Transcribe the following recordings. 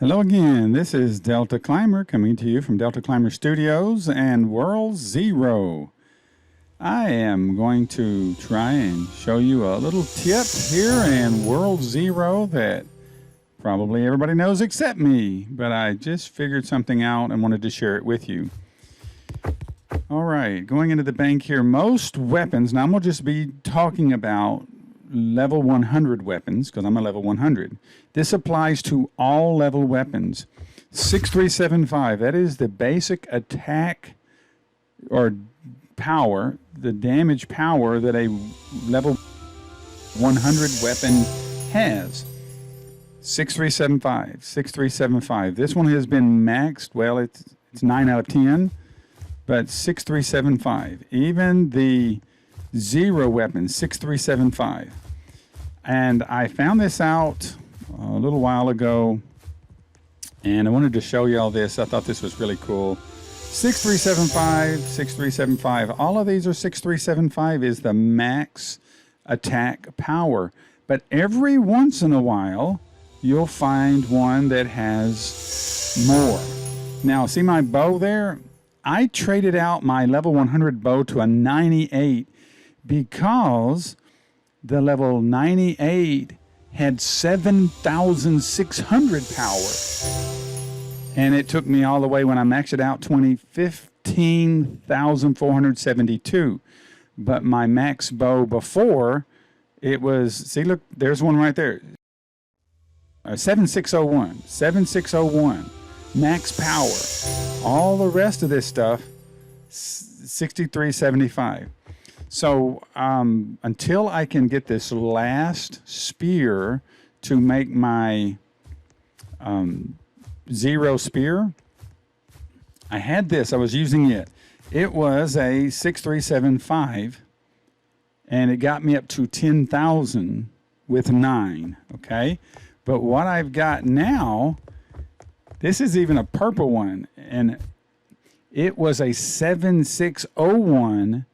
Hello again, this is Deltaclimber coming to you from Deltaclimber Studios and World Zero. I am going to try and show you a little tip here in World Zero that probably everybody knows except me, but I just figured something out and wanted to share it with you. Alright, going into the bank here, most weapons, now I'm going to just be talking about level 100 weapons because I'm a level 100. This applies to all level weapons. 6375, that is the basic attack or power, the damage power that a level 100 weapon has. 6375, 6375. This one has been maxed, well, it's 9 out of 10, but 6375. Even the zero weapon, 6375. And I found this out a little while ago, and I wanted to show you all this. I thought this was really cool. 6375, 6375. All of these are 6375 is the max attack power. But every once in a while, you'll find one that has more. Now, see my bow there? I traded out my level 100 bow to a 98 because the level 98 had 7,600 power. And it took me all the way when I maxed it out 15,472. But my max bow before, it was, see, look, there's one right there. 7601, 7601, max power. All the rest of this stuff, 6375. So until I can get this last spear to make my zero spear, I had this, I was using it. It was a 6375 and it got me up to 10,000 with 9, okay? But what I've got now, this is even a purple one, and it was a 7601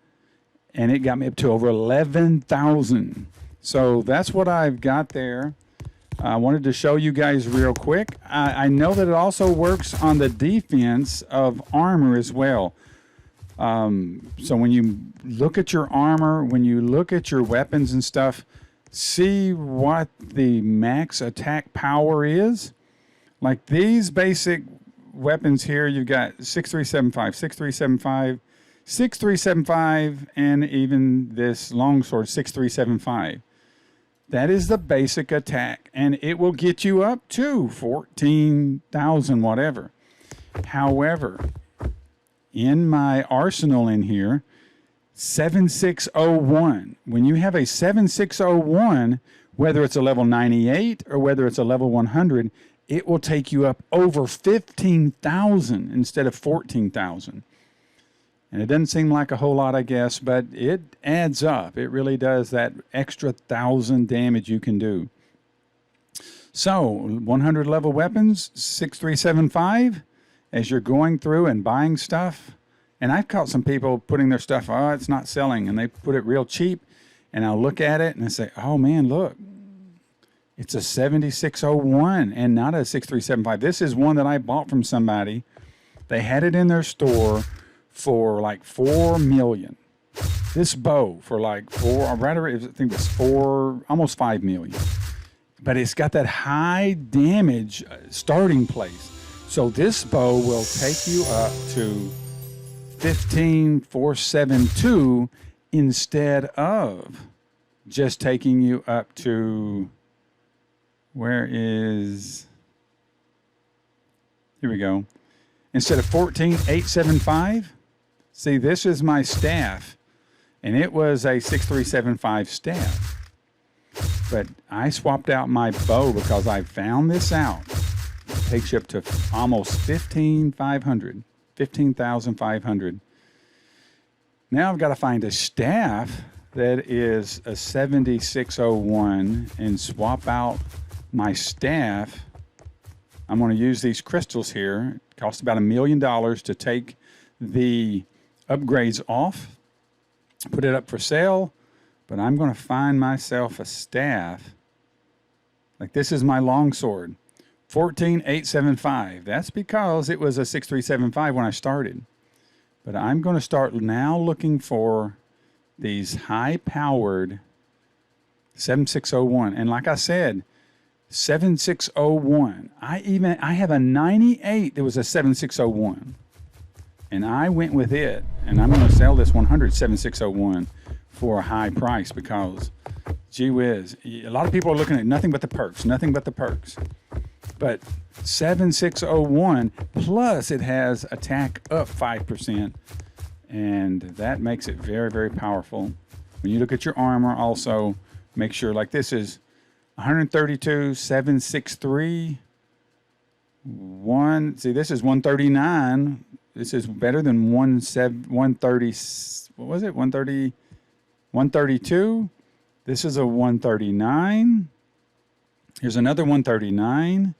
and it got me up to over 11,000. So that's what I've got there. I wanted to show you guys real quick. I know that it also works on the defense of armor as well. So when you look at your armor, when you look at your weapons and stuff, see what the max attack power is. Like these basic weapons here, you've got 6375, 6375, 6375, and even this longsword 6375. That is the basic attack, and it will get you up to 14,000 whatever. However, in my arsenal in here, 7601, when you have a 7601, whether it's a level 98 or whether it's a level 100, it will take you up over 15,000 instead of 14,000. And it doesn't seem like a whole lot, I guess, but it adds up. It really does, that extra 1,000 damage you can do. So, 100 level weapons, 6375, as you're going through and buying stuff. And I've caught some people putting their stuff, oh, it's not selling, and they put it real cheap. And I'll look at it and I say, oh man, look, it's a 7601 and not a 6375. This is one that I bought from somebody. They had it in their store for like 4 million. This bow for like I think it was almost 5 million. But it's got that high damage starting place. So this bow will take you up to 15,472 instead of just taking you up to, here we go. Instead of 14,875, see, this is my staff, and it was a 6375 staff. But I swapped out my bow because I found this out. It takes you up to almost 15,500, 15,500. Now I've got to find a staff that is a 7601 and swap out my staff. I'm going to use these crystals here. It costs about $1 million to take the upgrades off, put it up for sale, but I'm going to find myself a staff. Like this is my longsword. 14,875. That's because it was a 6375 when I started. But I'm going to start now looking for these high-powered 7601. And like I said, 7601. I have a 98 that was a 7601. And I went with it. And I'm going to sell this 100 7601 for a high price because, gee whiz, a lot of people are looking at nothing but the perks, nothing but the perks. But 7601 plus it has attack up 5%, and that makes it very, very powerful. When you look at your armor, also make sure, like this is 132 763 1. See, this is 139. This is better than 130. What was it? 130, 132. This is a 139. Here's another 139.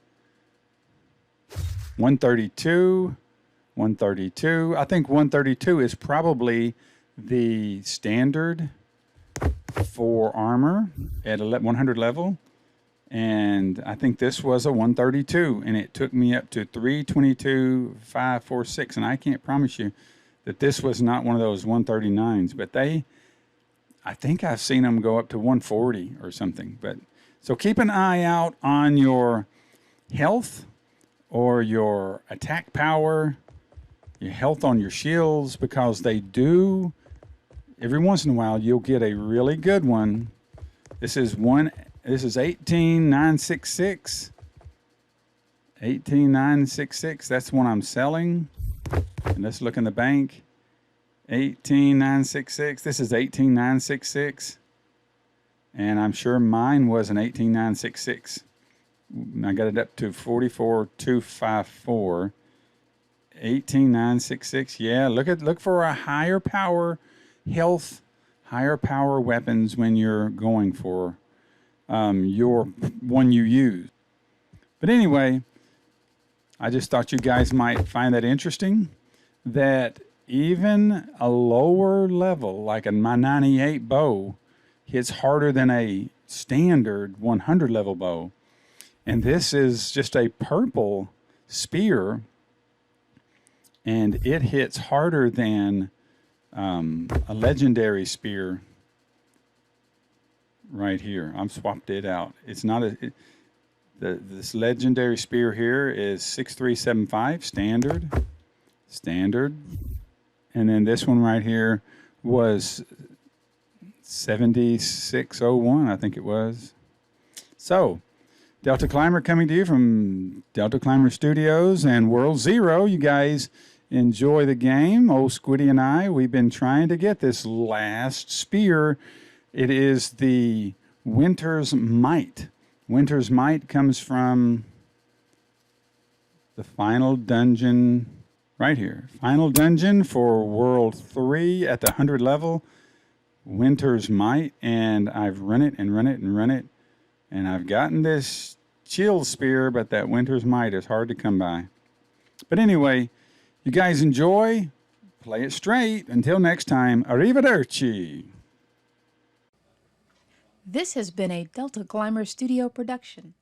132, 132. I think 132 is probably the standard for armor at 100 level. And I think this was a 132, and it took me up to 322, 546. And I can't promise you that this was not one of those 139s, but I think I've seen them go up to 140 or something. But so keep an eye out on your health or your attack power, your health on your shields, because they do, every once in a while, you'll get a really good one. This is 18966. 18966, that's one I'm selling. And let's look in the bank. 18966, this is 18966. And I'm sure mine was an 18966. I got it up to 44254. 18966. Yeah, look for a higher power health, higher power weapons when you're going for your one you use. But anyway, I just thought you guys might find that interesting, that even a lower level like my 98 bow hits harder than a standard 100 level bow. And this is just a purple spear, and it hits harder than a legendary spear right here. I'm swapped it out. It's not this legendary spear here is 6375 standard, and then this one right here was 7601, I think it was. So Deltaclimber coming to you from Deltaclimber Studios and World Zero. You guys enjoy the game. Old Squiddy and I, we've been trying to get this last spear. It is the Winter's Might. Winter's Might comes from the final dungeon right here. Final dungeon for World 3 at the 100 level. Winter's Might. And I've run it and run it and run it. And I've gotten this chill spear, but that Winter's Might is hard to come by. But anyway, you guys enjoy. Play it straight. Until next time, arrivederci. This has been a Deltaclimber Studio production.